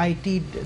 IT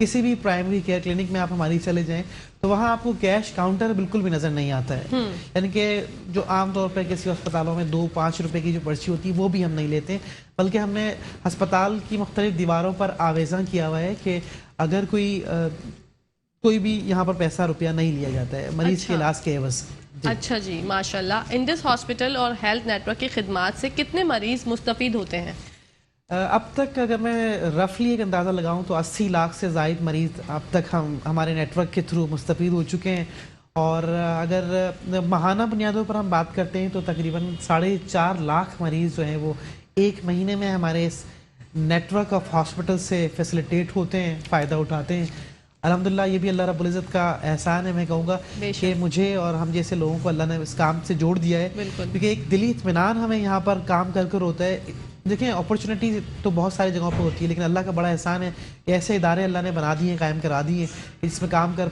کسی بھی primary care clinic میں آپ ہماری چلے جائیں تو وہاں آپ کو کیش کاؤنٹر بالکل بھی نظر نہیں آتا ہے. یعنی کہ جو عام طور پہ کسی اسپتالوں میں 2-5 روپے کی جو پرچی ہوتی ہے وہ بھی ہم نہیں لیتے, بلکہ ہم نے ہسپتال کی مختلف دیواروں پر آویزاں کیا ہوا ہے کہ اگر کوئی بھی یہاں پر پیسہ روپیہ نہیں لیا جاتا ہے مریض کے علاج کے عوض. اچھا جی, ماشاءاللہ. انڈس ہاسپٹل اور ہیلتھ نیٹ ورک کی خدمات سے کتنے مریض مستفید ہوتے ہیں؟ اب تک اگر میں رفلی ایک اندازہ لگاؤں تو 80 لاکھ سے زائد مریض اب تک ہمارے نیٹ ورک کے تھرو مستفید ہو چکے ہیں, اور اگر ماہانہ بنیادوں پر ہم بات کرتے ہیں تو تقریباً 4.5 لاکھ مریض جو ہیں وہ ایک مہینے میں ہمارے اس نیٹ ورک آف ہاسپٹل سے فیسلیٹیٹ ہوتے ہیں, فائدہ اٹھاتے ہیں. الحمدللہ یہ بھی اللہ رب العزت کا احسان ہے. میں کہوں گا کہ مجھے اور ہم جیسے لوگوں کو اللہ نے اس کام سے جوڑ دیا ہے, کیونکہ ایک دلی اطمینان ہمیں یہاں پر کام کر ہوتا ہے. دیکھیں اپرچونیٹی تو بہت ساری جگہوں پہ ہوتی ہے, لیکن اللہ کا بڑا احسان ہے کہ ایسے ادارے اللہ نے بنا دیے ہیں, قائم کرا دیے ہیں جس میں کام کر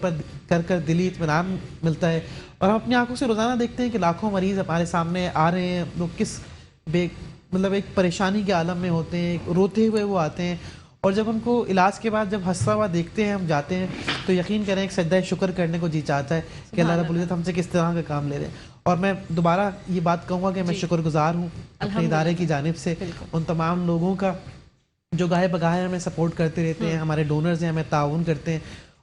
دلی اطمینان ملتا ہے. اور ہم اپنی آنکھوں سے روزانہ دیکھتے ہیں کہ لاکھوں مریض ہمارے سامنے آ رہے ہیں, لوگ کس مطلب ایک پریشانی کے عالم میں ہوتے ہیں, روتے ہوئے وہ آتے ہیں, اور جب ان کو علاج کے بعد جب ہنستا ہوا دیکھتے ہیں, ہم جاتے ہیں تو یقین کریں ایک سجدہ شکر کرنے کو جی چاہتا ہے کہ اللہ رب العزت ہم سے کس طرح کا کام لے رہے ہیں. اور میں دوبارہ یہ بات کہوں گا کہ میں شکر گزار ہوں اپنے ادارے کی جانب سے ان تمام لوگوں کا جو گاہے بگاہے ہمیں سپورٹ کرتے رہتے ہیں. ہمارے ڈونرز ہیں, ہمیں تعاون کرتے ہیں,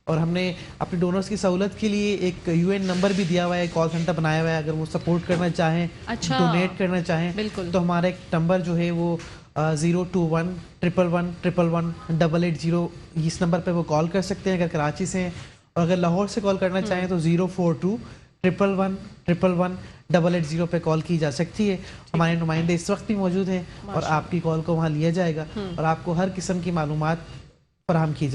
اور ہم نے اپنے ڈونرز کی سہولت کے لیے ایک UN نمبر بھی دیا ہوا ہے, کال سینٹر بنایا ہوا ہے. اگر وہ سپورٹ کرنا چاہیں, ڈونیٹ کرنا چاہیں تو ہمارا ایک نمبر جو ہے وہ 02111118880 اس نمبر پہ وہ کال کر سکتے ہیں اگر کراچی سے ہیں, اور اگر لاہور سے کال کرنا چاہیں تو 04211118880 پہ کال کی جا سکتی ہے. ہمارے نمائندے اس وقت بھی موجود ہیں اور آپ کی کال کو وہاں لیا جائے گا اور آپ کو ہر قسم کی معلومات فراہم کی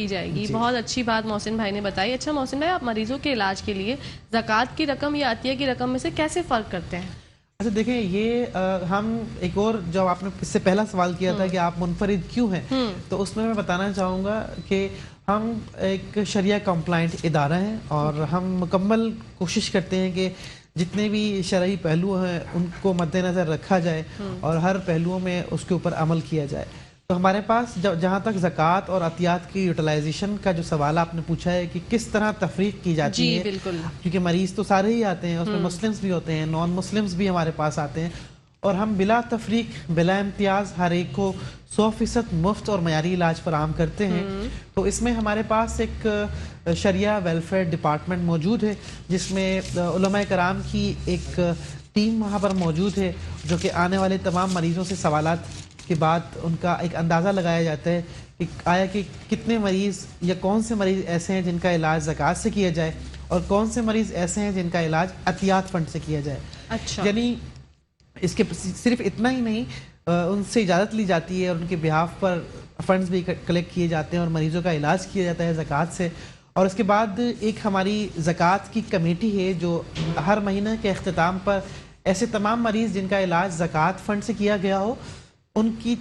جائے گی. بہت اچھی بات محسن بھائی نے بتائی. اچھا محسن بھائی, آپ مریضوں کے علاج کے لیے زکوٰۃ کی رقم یا عطیہ کی رقم میں سے کیسے فرق کرتے ہیں؟ اچھا دیکھیں, یہ ہم ایک اور جب آپ نے اس سے پہلا سوال کیا تھا کہ آپ منفرد کیوں ہیں, تو اس میں بتانا چاہوں گا کہ ہم ایک شریعہ کمپلائنٹ ادارہ ہیں اور ہم مکمل کوشش کرتے ہیں کہ جتنے بھی شرعی پہلو ہیں ان کو مد نظر رکھا جائے اور ہر پہلوؤں میں اس کے اوپر عمل کیا جائے. تو ہمارے پاس جہاں تک زکوٰۃ اور عطیات کی یوٹیلائزیشن کا جو سوال آپ نے پوچھا ہے کہ کس طرح تفریق کی جاتی ہے, کیونکہ مریض تو سارے ہی آتے ہیں, اس میں مسلمز بھی ہوتے ہیں, نان مسلمز بھی ہمارے پاس آتے ہیں, اور ہم بلا تفریق بلا امتیاز ہر ایک کو 100% مفت اور معیاری علاج فراہم کرتے ہیں. تو اس میں ہمارے پاس ایک شریعہ ویلفیئر ڈپارٹمنٹ موجود ہے جس میں علماء کرام کی ایک ٹیم وہاں پر موجود ہے, جو کہ آنے والے تمام مریضوں سے سوالات کے بعد ان کا ایک اندازہ لگایا جاتا ہے کہ آیا کہ کتنے مریض یا کون سے مریض ایسے ہیں جن کا علاج زکوٰۃ سے کیا جائے اور کون سے مریض ایسے ہیں جن کا علاج عطیات فنڈ سے کیا جائے. اچھا, یعنی اس کے صرف اتنا ہی نہیں, ان سے اجازت لی جاتی ہے اور ان کے بہاف پر فنڈز بھی کلیکٹ کیے جاتے ہیں اور مریضوں کا علاج کیا جاتا ہے زکوٰۃ سے. اور اس کے بعد ایک ہماری زکوٰۃ کی کمیٹی ہے جو ہر مہینے کے اختتام پر ایسے تمام مریض جن کا علاج زکوٰۃ فنڈ سے کیا گیا ہو ان کی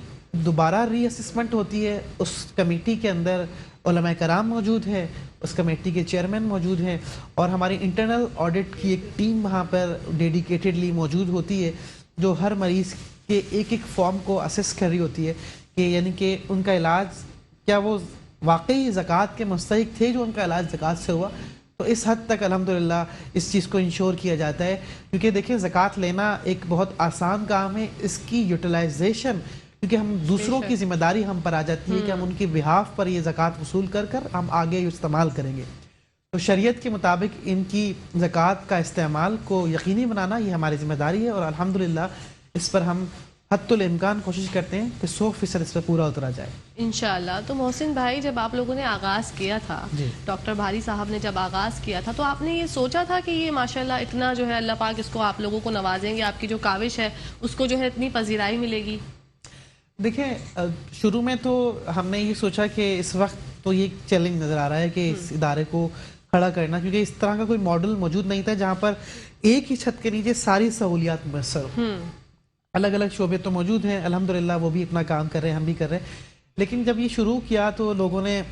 دوبارہ ری اسسمنٹ ہوتی ہے. اس کمیٹی کے اندر علماء کرام موجود ہے, اس کمیٹی کے چیئرمین موجود ہیں, اور ہماری انٹرنل آڈٹ کی ایک ٹیم وہاں پر ڈیڈیکیٹڈلی موجود ہوتی ہے جو ہر مریض کے ایک ایک فارم کو اسیس کر رہی ہوتی ہے کہ یعنی کہ ان کا علاج کیا وہ واقعی زکوٰۃ کے مستحق تھے جو ان کا علاج زکوٰۃ سے ہوا. تو اس حد تک الحمدللہ اس چیز کو انشور کیا جاتا ہے, کیونکہ دیکھیں زکوٰۃ لینا ایک بہت آسان کام ہے, اس کی یوٹیلائزیشن کیونکہ ہم دوسروں کی ذمہ داری ہم پر آ جاتی ہے کہ ہم ان کی بہاف پر یہ زکوٰۃ وصول کر ہم آگے استعمال کریں گے. تو شریعت کے مطابق ان کی زکوٰۃ کا استعمال کو یقینی بنانا یہ ہماری ذمہ داری ہے, اور الحمدللہ اس پر ہم حتی الامکان کوشش کرتے ہیں کہ 100% اس پر پورا اترا جائے انشاءاللہ. تو محسن بھائی, جب آپ لوگوں نے آغاز کیا تھا, ڈاکٹر بھاری صاحب نے جب آغاز کیا تھا, تو آپ نے یہ سوچا تھا کہ یہ ماشاءاللہ اتنا جو ہے اللہ پاک اس کو آپ لوگوں کو نوازیں گے, آپ کی جو کاوش ہے اس کو جو ہے اتنی پذیرائی ملے گی؟ دیکھیں شروع میں تو ہم نے یہ سوچا کہ اس وقت تو یہ چیلنج نظر آ رہا ہے کہ اس ادارے کو کھڑا کرنا, کیونکہ اس طرح کا کوئی ماڈل موجود نہیں تھا جہاں پر ایک ہی چھت کے نیچے ساری سہولیات میسر ہوں. الگ الگ شعبے تو موجود ہیں الحمدللہ, وہ بھی اپنا کام کر رہے ہیں, ہم بھی کر رہے ہیں, لیکن جب یہ شروع کیا تو لوگوں نے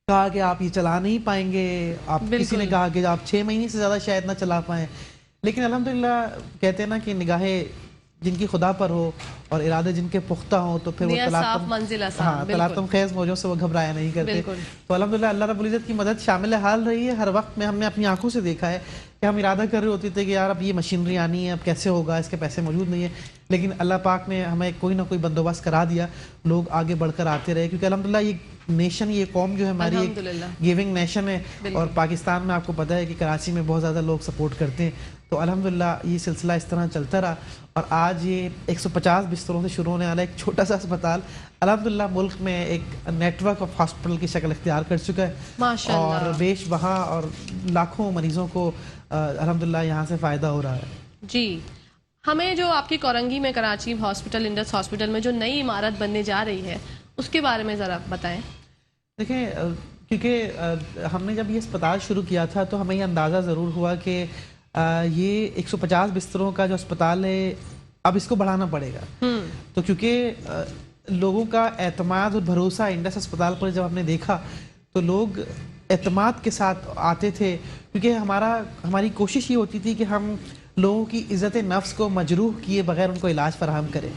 کہا کہ آپ یہ چلا نہیں پائیں گے, آپ کسی نے کہا کہ آپ 6 مہینے سے زیادہ شاید نہ چلا پائیں, لیکن الحمدللہ کہتے ہیں نا کہ نگاہ جن کی خدا پر ہو اور ارادے جن کے پختہ ہوں تو پھر وہ صاف منزل آسان، تلاطم خیز موجوں سے وہ گھبرایا نہیں کرتے. تو الحمدللہ اللہ رب العزت کی مدد شامل حال رہی ہے. ہر وقت میں ہم نے اپنی آنکھوں سے دیکھا ہے کہ ہم ارادہ کر رہے ہوتے تھے کہ یار اب یہ مشینری آنی ہے, اب کیسے ہوگا, اس کے پیسے موجود نہیں ہیں, لیکن اللہ پاک نے ہمیں کوئی نہ کوئی بندوبست کرا دیا, لوگ آگے بڑھ کر آتے رہے. کیونکہ الحمدللہ یہ نیشن, یہ قوم جو ہے ہماری ایک گیونگ نیشن ہے, اور پاکستان میں آپ کو پتہ ہے کہ کراچی میں بہت زیادہ لوگ سپورٹ کرتے ہیں. تو الحمدللہ یہ سلسلہ اس طرح چلتا رہا, اور آج یہ 150 بستروں سے شروع ہونے والا ایک چھوٹا سا اسپتال الحمدللہ ملک میں ایک نیٹ ورک آف ہاسپٹل کی شکل اختیار کر چکا ہے, اور بیش بہا اور لاکھوں مریضوں کو الحمدللہ یہاں سے فائدہ ہو رہا ہے. جی, ہمیں جو آپ کی کورنگی میں کراچی ہاسپٹل, انڈس ہاسپٹل میں جو نئی عمارت بننے جا رہی ہے اس کے بارے میں ذرا بتائیں. دیکھیں, کیونکہ ہم نے جب یہ اسپتال شروع کیا تھا تو ہمیں یہ اندازہ ضرور ہوا کہ یہ 150 بستروں کا جو اسپتال ہے اب اس کو بڑھانا پڑے گا. تو کیونکہ لوگوں کا اعتماد اور بھروسہ انڈس اسپتال پر جب ہم نے دیکھا تو لوگ اعتماد کے ساتھ آتے تھے, کیونکہ ہماری کوشش یہ ہوتی تھی کہ ہم لوگوں کی عزت نفس کو مجروح کیے بغیر ان کو علاج فراہم کریں.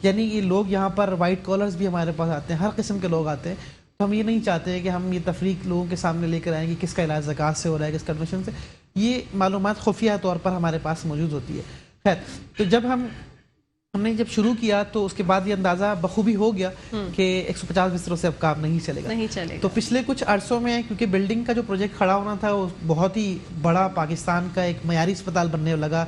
یعنی یہ لوگ یہاں پر وائٹ کالرز بھی ہمارے پاس آتے ہیں, ہر قسم کے لوگ آتے ہیں. تو ہم یہ نہیں چاہتے کہ ہم یہ تفریق لوگوں کے سامنے لے کر آئیں کہ کس کا علاج زکوٰۃ سے ہو رہا ہے, کس کا ڈونیشن سے. یہ معلومات خفیہ طور پر ہمارے پاس موجود ہوتی ہے. خیر, تو جب ہم نے جب شروع کیا تو اس کے بعد یہ اندازہ بخوبی ہو گیا کہ 150 بستروں سے اب کام نہیں چلے گا. تو پچھلے کچھ عرصوں میں کیونکہ بلڈنگ کا جو پروجیکٹ کھڑا ہونا تھا وہ بہت ہی بڑا پاکستان کا ایک معیاری اسپتال بننے لگا,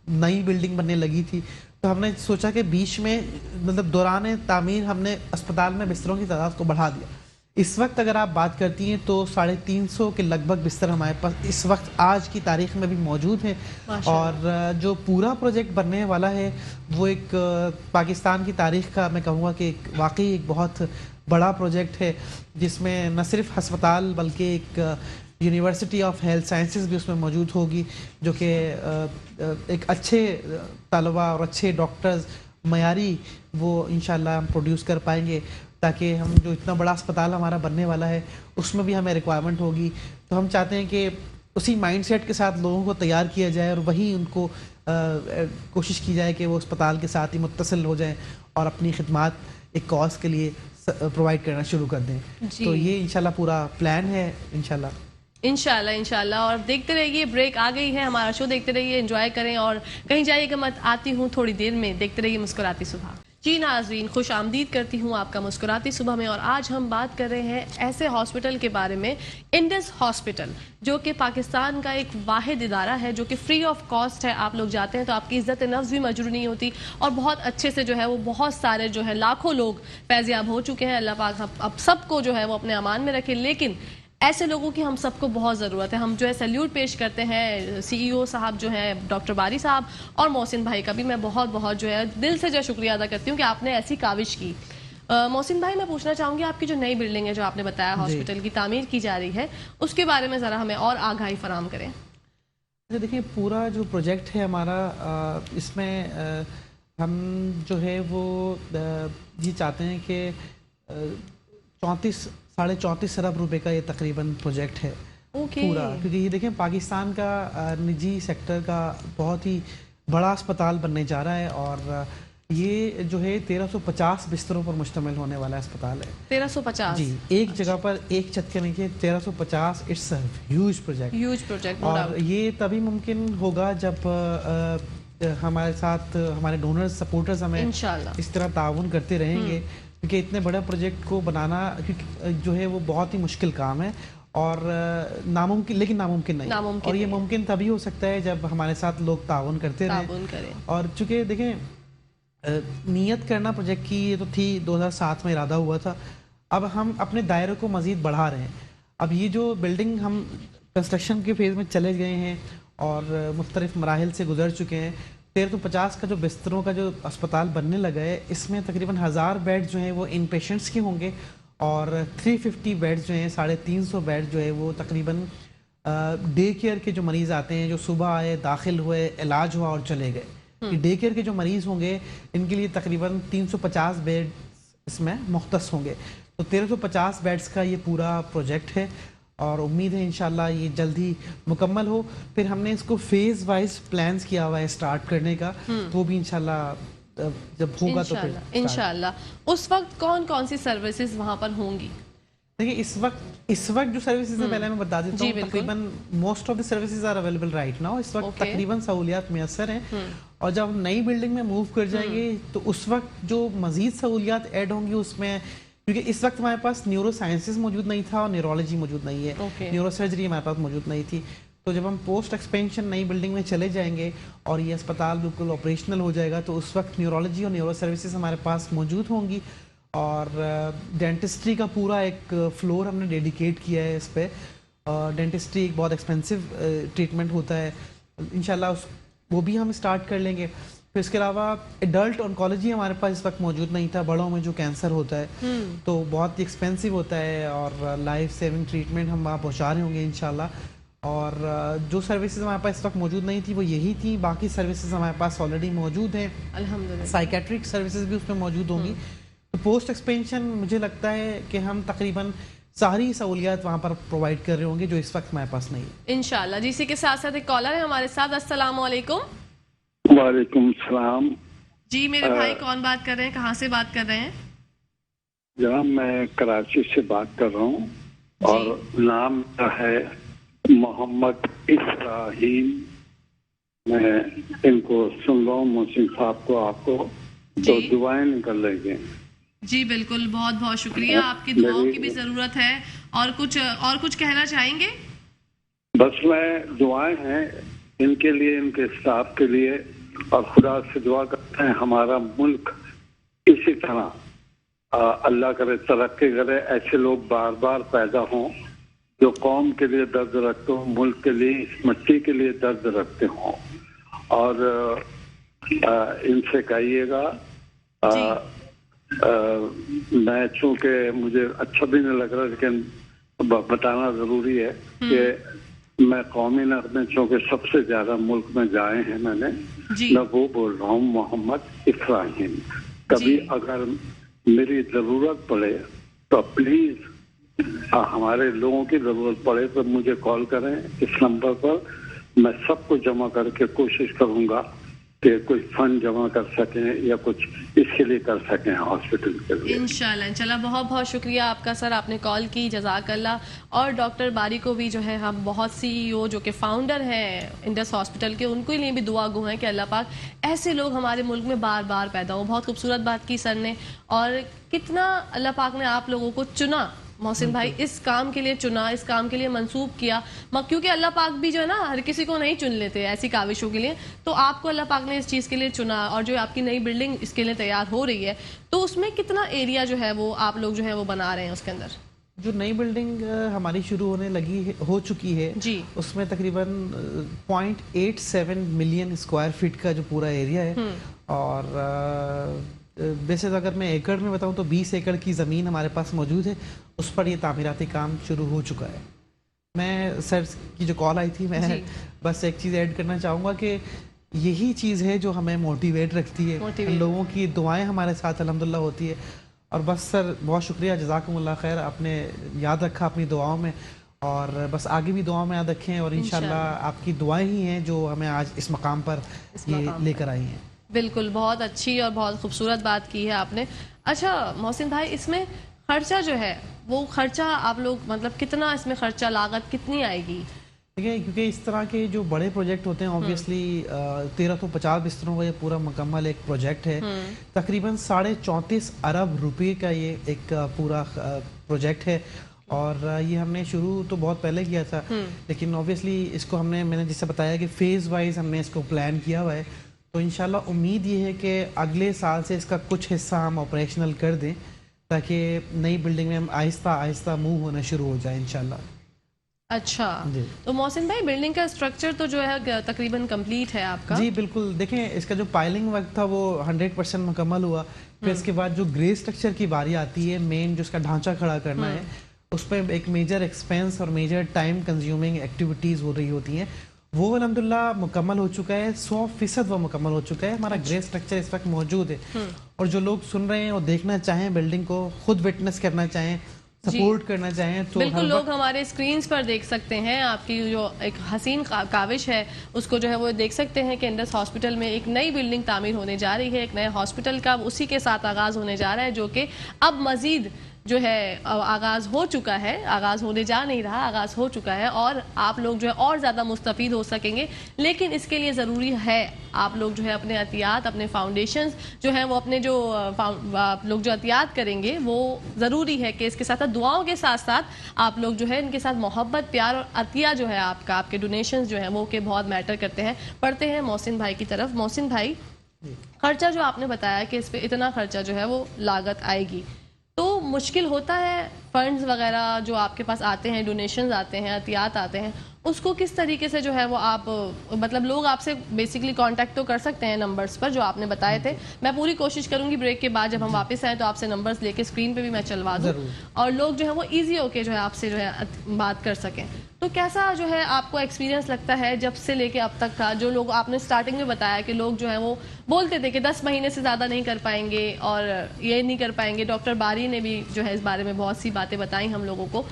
نئی بلڈنگ بننے لگی تھی. تو ہم نے سوچا کہ بیچ میں مطلب دوران تعمیر ہم نے اسپتال میں بستروں کی تعداد کو بڑھا دیا. اس وقت اگر آپ بات کرتی ہیں تو 350 کے لگ بھگ بستر ہمارے پاس اس وقت آج کی تاریخ میں بھی موجود ہیں. اور جو پورا پروجیکٹ بننے والا ہے وہ ایک پاکستان کی تاریخ کا میں کہوں گا کہ واقعی ایک بہت بڑا پروجیکٹ ہے, جس میں نہ صرف ہسپتال بلکہ ایک یونیورسٹی آف ہیلتھ سائنسز بھی اس میں موجود ہوگی, جو کہ ایک اچھے طلباء اور اچھے ڈاکٹرز معیاری وہ انشاءاللہ ہم پروڈیوس کر پائیں گے, تاکہ ہم جو اتنا بڑا اسپتال ہمارا بننے والا ہے اس میں بھی ہمیں ریکوائرمنٹ ہوگی. تو ہم چاہتے ہیں کہ اسی مائنڈ سیٹ کے ساتھ لوگوں کو تیار کیا جائے اور وہی ان کو کوشش کی جائے کہ وہ اسپتال کے ساتھ ہی متصل ہو جائیں اور اپنی خدمات ایک کاز کے لیے پرووائڈ کرنا شروع کر دیں. تو یہ انشاءاللہ پورا پلان ہے انشاءاللہ. اور دیکھتے رہیے, بریک آ گئی ہے, ہمارا شو دیکھتے رہیے, انجوائے کریں اور کہیں جائیے گا مت. آتی ہوں تھوڑی دیر میں, دیکھتے رہیے مسکراتی صبح. جی ناظرین, خوش آمدید کرتی ہوں آپ کا مسکراتی صبح میں. اور آج ہم بات کر رہے ہیں ایسے ہاسپٹل کے بارے میں, انڈس ہاسپٹل, جو کہ پاکستان کا ایک واحد ادارہ ہے جو کہ فری آف کاسٹ ہے. آپ لوگ جاتے ہیں تو آپ کی عزت نفس بھی مجروح نہیں ہوتی, اور بہت اچھے سے جو ہے وہ بہت سارے جو ہے لاکھوں لوگ فیضیاب ہو چکے ہیں. اللہ پاک اب سب کو جو ہے وہ اپنے امان میں رکھے, لیکن ایسے لوگوں کی ہم سب کو بہت ضرورت ہے. ہم جو ہے سیلیوٹ پیش کرتے ہیں CEO صاحب جو ہیں ڈاکٹر باری صاحب, اور محسن بھائی کا بھی میں بہت جو ہے دل سے جو شکریہ ادا کرتی ہوں کہ آپ نے ایسی کاوش کی. محسن بھائی, میں پوچھنا چاہوں گی آپ کی جو نئی بلڈنگ ہے جو آپ نے بتایا ہاسپٹل کی تعمیر کی جا رہی ہے, اس کے بارے میں ذرا ہمیں اور آگاہی فراہم کریں. دیکھیں, پورا جو پروجیکٹ ہے ہمارا, اس میں ہم جو ہے وہ یہ چاہتے ہیں کہ 34.5 ارب روپے کا یہ تقریباً پروجیکٹ ہے پورا. کیونکہ یہ دیکھیں پاکستان کا نجی سیکٹر کا بہت ہی بڑا اسپتال بننے جا رہا ہے, اور یہ جو ہے 1350 بستروں پر مشتمل ہونے والا اسپتال ہے. 1350 جی, ایک جگہ پر ایک چھت کے نیچے 1350. It's a huge project. اور یہ تبھی ممکن ہوگا جب ہمارے ساتھ ہمارے ڈونرز سپورٹرز ہمیں اس طرح تعاون کرتے رہیں گے, کیونکہ اتنے بڑے پروجیکٹ کو بنانا جو ہے وہ بہت ہی مشکل کام ہے, اور لیکن ناممکن نہیں. اور یہ ممکن تبھی ہو سکتا ہے جب ہمارے ساتھ لوگ تعاون کرتے رہیں. اور چونکہ دیکھیں, نیت کرنا پروجیکٹ کی یہ تو تھی 2007 میں ارادہ ہوا تھا, اب ہم اپنے دائرے کو مزید بڑھا رہے ہیں. اب یہ جو بلڈنگ ہم کنسٹرکشن کے فیز میں چلے گئے ہیں اور مختلف مراحل سے گزر چکے ہیں. 1350 کا جو بستروں کا جو اسپتال بننے لگا ہے, اس میں تقریباً 1000 بیڈ جو ہیں وہ ان پیشنٹس کے ہوں گے, اور 350 بیڈ جو ہیں 350 بیڈ جو ہے وہ تقریباً ڈے کیئر کے جو مریض آتے ہیں, جو صبح آئے, داخل ہوئے, علاج ہوا اور چلے گئے. ڈے کیئر کے جو مریض ہوں گے ان کے لیے تقریباً 350 بیڈ اس میں مختص ہوں گے. تو 1350 بیڈز کا یہ پورا پروجیکٹ ہے, اور امید ہے انشاءاللہ یہ جلدی مکمل ہو. پھر ہم نے اس کو فیز وائز پلانز کیا ہوا ہے اسٹارٹ کرنے کا, وہ بھی انشاءاللہ جب ہوگا تو پھر انشاءاللہ. اس وقت کون کون سی سروسز وہاں پر ہوں گی؟ دیکھیے اس وقت جو سروسز ہیں پہلے میں بتا دیتا ہوں. تقریباً most of the services are available right now. اس وقت تقریباً سہولیات میسر ہیں, اور جب ہم نئی بلڈنگ میں موو کر جائیں گے تو اس وقت جو مزید سہولیات ایڈ ہوں گی اس میں, کیونکہ اس وقت ہمارے پاس نیورو سائنسز موجود نہیں تھا اور نیورولوجی موجود نہیں ہے, نیورو سرجری ہمارے پاس موجود نہیں تھی. تو جب ہم پوسٹ ایکسپینشن نئی بلڈنگ میں چلے جائیں گے اور یہ اسپتال بالکل آپریشنل ہو جائے گا تو اس وقت نیورولوجی اور نیورو سروسز ہمارے پاس موجود ہوں گی. اور ڈینٹسٹری کا پورا ایک فلور ہم نے ڈیڈیکیٹ کیا ہے اس پہ. ڈینٹسٹری ایک بہت ایکسپینسو ٹریٹمنٹ ہوتا ہے, انشاءاللہ وہ بھی ہم اسٹارٹ کر لیں گے. پھر اس کے علاوہ ایڈلٹ آنکالوجی ہمارے پاس اس وقت موجود نہیں تھا. بڑوں میں جو کینسر ہوتا ہے تو بہت ہی ایکسپینسو ہوتا ہے, اور لائف سیونگ ٹریٹمنٹ ہم وہاں پہنچا رہے ہوں گے انشاءاللہ. اور جو سروسز ہمارے پاس اس وقت موجود نہیں تھی وہ یہی تھی. باقی سروسز ہمارے پاس آلریڈی موجود ہیں, الحمدللہ. سائیکیٹرک سروسز بھی اس میں موجود ہوں گی. تو پوسٹ ایکسپینشن مجھے لگتا ہے کہ ہم تقریباً ساری سہولیات وہاں پر پرووائڈ کر رہے ہوں گے جو اس وقت ہمارے پاس نہیں ہے انشاءاللہ. جی, اسی کے ساتھ ساتھ ایک کالر ہے ہمارے ساتھ. السلام علیکم. وعلیکم السلام. جی میرے بھائی, کون بات کر رہے ہیں, کہاں سے بات کر رہے ہیں؟ جناب میں کراچی سے بات کر رہا ہوں, اور نام ہے محمد اسرائیل. میں ان کو سن رہا ہوں, محسن صاحب کو, آپ کو تو دعائیں نکل رہی ہیں. جی بالکل, بہت بہت شکریہ. آپ کی دعاؤں کی بھی ضرورت ہے. اور کچھ کہنا چاہیں گے؟ بس میں دعائیں ہیں ان کے لیے, ان کے اسٹاف کے لیے, اور خدا سے دعا کرتے ہیں ہمارا ملک اسی طرح اللہ کرے ترقی کرے. ایسے لوگ بار بار پیدا ہوں جو قوم کے لیے درد رکھتے ہوں, ملک کے لیے, اس مٹی کے لیے درد رکھتے ہوں. اور ان سے کہیے گا, میں چونکہ مجھے اچھا بھی نہیں لگ رہا لیکن بتانا ضروری ہے کہ میں قومی نغمے چونکہ سب سے زیادہ ملک میں گائے ہیں میں نے, میں وہ بول رہا ہوں محمد اسرائیل. کبھی اگر میری ضرورت پڑے تو پلیز ہمارے لوگوں کی ضرورت پڑے تو مجھے کال کریں اس نمبر پر. میں سب کو جمع کر کے کوشش کروں گا کہ کوئی فنڈ جمع کر سکیں یا کچھ اس کے لیے کر سکیں ہاسپٹل کے لیے. انشاءاللہ. بہت بہت شکریہ آپ کا سر, آپ نے کال کی, جزاک اللہ. اور ڈاکٹر باری کو بھی جو ہے, ہم بہت سی جو کہ فاؤنڈر ہیں انڈس ہاسپٹل کے, ان کے لیے بھی دعا گو ہیں کہ اللہ پاک ایسے لوگ ہمارے ملک میں بار بار پیدا ہوں. بہت خوبصورت بات کی سر نے, اور کتنا اللہ پاک نے آپ لوگوں کو چنا محسن بھائی, اس کام کے لیے چنا, اس کام کے لیے منسوب کیا, کیونکہ اللہ پاک بھی جو ہے نا ہر کسی کو نہیں چن لیتے ایسی کاوشوں کے لیے. تو آپ کو اللہ پاک نے اس چیز کے لیے چنا, اور جو آپ کی نئی بلڈنگ اس کے لیے تیار ہو رہی ہے, تو اس میں کتنا ایریا جو ہے وہ آپ لوگ جو ہے وہ بنا رہے ہیں اس کے اندر؟ جو نئی بلڈنگ ہماری شروع ہو چکی ہے جی, اس میں تقریباً 0.87 ملین اسکوائر فٹ کا جو پورا ایریا ہے. اور ویسے اگر میں ایکڑ میں بتاؤں تو 20 ایکڑ کی زمین ہمارے پاس موجود ہے, اس پر یہ تعمیراتی کام شروع ہو چکا ہے. میں سر کی جو کال آئی تھی, میں بس ایک چیز ایڈ کرنا چاہوں گا کہ یہی چیز ہے جو ہمیں موٹیویٹ رکھتی ہے, لوگوں کی دعائیں ہمارے ساتھ الحمدللہ ہوتی ہے. اور بس سر بہت شکریہ, جزاکم اللہ خیر, آپ نے یاد رکھا اپنی دعاؤں میں, اور بس آگے بھی دعاؤں میں یاد رکھیں, اور انشاءاللہ آپ کی دعائیں ہی ہیں جو ہمیں آج اس مقام پر یہ لے کر آئی ہیں. بالکل, بہت اچھی اور بہت خوبصورت بات کی ہے آپ نے. اچھا محسن بھائی, اس میں خرچہ جو ہے وہ خرچہ آپ لوگ مطلب کتنا, اس میں خرچہ لاگت کتنی آئے گی؟ دیکھیں, کیونکہ اس طرح کے جو بڑے پروجیکٹ ہوتے ہیں آبویسلی 1350 بستروں کا یہ پورا مکمل ایک پروجیکٹ ہے. تقریباً 34.5 ارب روپے کا یہ ایک پورا پروجیکٹ ہے, اور یہ ہم نے شروع تو بہت پہلے کیا تھا, لیکن آبویسلی اس کو میں نے جیسے بتایا کہ فیز وائز ہم نے اس کو پلان کیا ہوا ہے. تو انشاءاللہ امید یہ ہے کہ اگلے سال سے اس کا کچھ حصہ ہم آپریشنل کر دیں تاکہ نئی بلڈنگ میں ہم آہستہ آہستہ موو ہونا شروع ہو جائے انشاءاللہ. اچھا, تو محسن بھائی بلڈنگ کا اسٹرکچر تو جو ہے تقریباً کمپلیٹ ہے آپ کا؟ جی بالکل. دیکھیں, اس کا جو پائلنگ وقت تھا وہ 100% مکمل ہوا. پھر اس کے بعد جو گرے اسٹرکچر کی باری آتی ہے, مین جو اس کا ڈھانچہ کھڑا کرنا ہے, اس پہ ایک میجر ایکسپینس اور میجر ٹائم کنزیومنگ ایکٹیویٹیز ہو رہی ہوتی ہیں. وہ الحمدللہ مکمل ہو چکا ہے, 100% وہ مکمل ہو چکا ہے. ہمارا گرے اسٹرکچر اس وقت موجود ہے, اور جو لوگ سن رہے ہیں اور دیکھنا چاہیں بلڈنگ کو, خود وٹنس کرنا چاہیں, سپورٹ کرنا چاہیں تو بالکل لوگ ہمارے اسکرینز پر دیکھ سکتے ہیں آپ کی جو ایک حسین کاوش ہے اس کو جو ہے وہ دیکھ سکتے ہیں کہ انڈس ہاسپٹل میں ایک نئی بلڈنگ تعمیر ہونے جا رہی ہے، ایک نئے ہاسپٹل کا اسی کے ساتھ آغاز ہونے جا رہا ہے، جو کہ اب مزید جو ہے آغاز ہو چکا ہے، آغاز ہونے جا نہیں رہا، آغاز ہو چکا ہے اور آپ لوگ جو ہے اور زیادہ مستفید ہو سکیں گے. لیکن اس کے لیے ضروری ہے آپ لوگ جو ہے اپنے عطیات، اپنے فاؤنڈیشنز جو ہیں وہ اپنے جو لوگ جو عطیات کریں گے وہ ضروری ہے کہ اس کے ساتھ دعاؤں کے ساتھ ساتھ آپ لوگ جو ہے ان کے ساتھ محبت، پیار اور عطیہ جو ہے آپ کا، آپ کے ڈونیشنز جو ہیں وہ کہ بہت میٹر کرتے ہیں. پڑھتے ہیں محسن بھائی کی طرف. محسن بھائی، خرچہ جو آپ نے بتایا کہ اس پہ اتنا خرچہ جو ہے وہ لاگت آئے گی، تو مشکل ہوتا ہے فنڈز وغیرہ جو آپ کے پاس آتے ہیں، ڈونیشنز آتے ہیں، عطیات آتے ہیں، اس کو کس طریقے سے جو ہے وہ آپ مطلب لوگ آپ سے بیسیکلی کانٹیکٹ تو کر سکتے ہیں نمبرز پر جو آپ نے بتائے تھے. میں پوری کوشش کروں گی بریک کے بعد جب ہم واپس آئیں تو آپ سے نمبرز لے کے اسکرین پہ بھی میں چلوا دوں اور لوگ جو ہے وہ ایزی ہو کے جو ہے آپ سے جو ہے بات کر سکیں. تو کیسا جو ہے آپ کو ایکسپیرینس لگتا ہے جب سے لے کے اب تک کا، جو لوگ آپ نے اسٹارٹنگ میں بتایا کہ لوگ جو ہیں وہ بولتے تھے کہ 10 مہینے سے زیادہ نہیں کر پائیں گے اور یہ نہیں کر پائیں گے، ڈاکٹر باری نے بھی جو ہے اس بارے میں بہت سی باتیں بتائیں ہم لوگوں کو،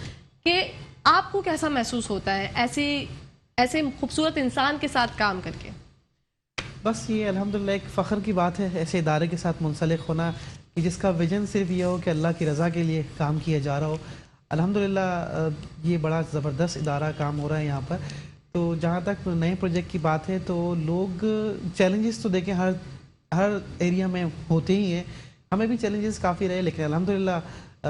کہ آپ کو کیسا محسوس ہوتا ہے ایسے خوبصورت انسان کے ساتھ کام کر کے؟ بس یہ الحمدللہ ایک فخر کی بات ہے ایسے ادارے کے ساتھ منسلک ہونا کہ جس کا ویژن صرف یہ ہو کہ اللہ کی رضا کے لیے کام کیا جا رہا ہو. الحمدللہ یہ بڑا زبردست ادارہ کام ہو رہا ہے یہاں پر. تو جہاں تک نئے پروجیکٹ کی بات ہے تو لوگ چیلنجز تو دیکھیں ہر ایریا میں ہوتے ہی ہیں، ہمیں بھی چیلنجز کافی رہے، لیکن الحمدللہ